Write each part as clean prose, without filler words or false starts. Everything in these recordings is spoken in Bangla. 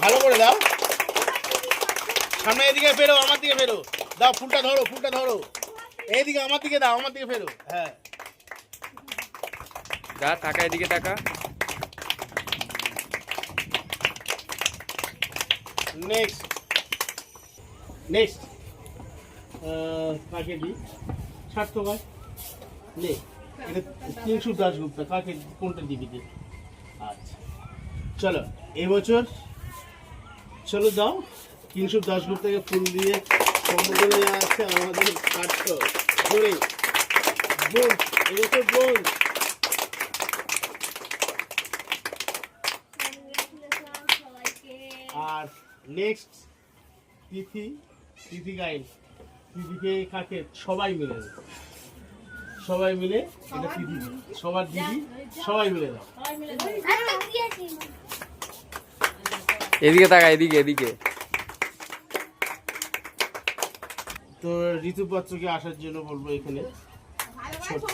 ভালো করে দাও। সামনে এদিকে ফেরো, আমার দিকে ফেরো। দাও ফুলটা ধরো, ফুলটা ধরো। এইদিকে আমার দিকে দাও, আমার দিকে ফেরো। হ্যাঁ যা টাকা এদিকে টাকা। নেক্সট নেক্সট কাকে দিই? ছাড়তো ভাই নে, এটা কিংশুক দাশগুপ্তা। কাকে কোনটা দিবি দে? আচ্ছা চলো এবছর চলো দাও কিংশুক দাশগুপ্তাকে ফুল দিয়ে সম্বোধনা জানাচ্ছে আমাদের পাঠ্য ধরে ব্রোঞ্জ, এবছর ব্রোঞ্জ। আর নেক্সট তিথি, তিথি গাইন। তিথিকে কাকে? সবাই মিলে দাও, সবাই মিলে এটা তিথি, সবার দিদি সবাই মিলে দাও। এদিকে টাকা এদিকে এদিকে। তো ঋতুপত্রকে আসার জন্য বলবো এখানে ছোট্ট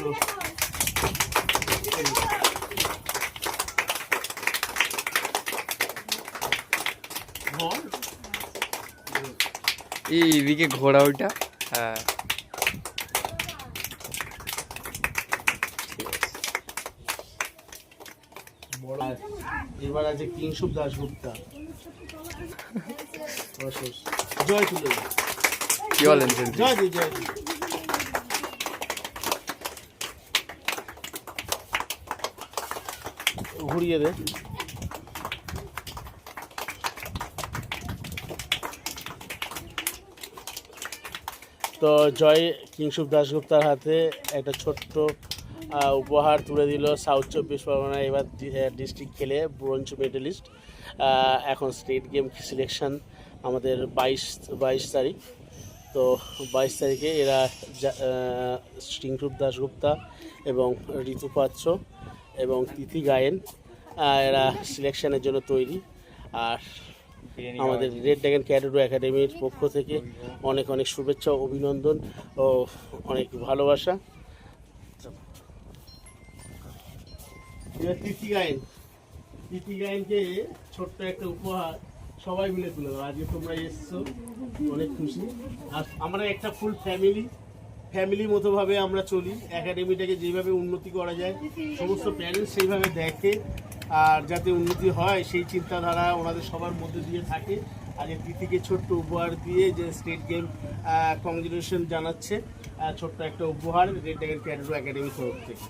এইদিকে ঘোড়া ওইটা। হ্যাঁ এবার আছে কিংশুক দাশগুপ্তা। জয় তুলে কি বলেন? জয় দি, জয় দি। ঘুরিয়ে দে। তো জয় কিংশুক দাশগুপ্তার হাতে একটা ছোট্ট উপহার তুলে দিল সাউথ 24 পরগনা। এবার ডিস্ট্রিক্ট খেলে ব্রোঞ্জ মেডেলিস্ট। এখন স্টেট গেম সিলেকশন আমাদের 22 তারিখ। তো 22 তারিখে এরা কিংশুক দাশগুপ্তা এবং ঋতুপাত্র এবং তিথি গায়েন এরা সিলেকশনের জন্য তৈরি। আর আমাদের রেড ড্রাগন ক্যাডেটো একাডেমির পক্ষ থেকে অনেক অনেক শুভেচ্ছা, অভিনন্দন ও অনেক ভালোবাসা। তিথি গায়েন, তিথি গায়েনকে ছোট্ট একটা উপহার সবাই মিলে তুলে দাও। আজকে তোমরা এসছো, অনেক খুশি। আর আমরা একটা ফুল ফ্যামিলি মতোভাবে আমরা চলি। একাডেমিটাকে যেভাবে উন্নতি করা যায় সমস্ত প্যারেন্টস সেইভাবে দেখে, আর যাতে উন্নতি হয় সেই চিন্তাধারা ওনাদের সবার মধ্যে দিয়ে থাকে। আর এই তিথিকে ছোট্ট উপহার দিয়ে যে স্টেট গেম কংগ্রেচুলেশন জানাচ্ছে, ছোট্ট একটা উপহার রেড ড্রাগন ক্যাডেটো একাডেমি তরফ থেকে।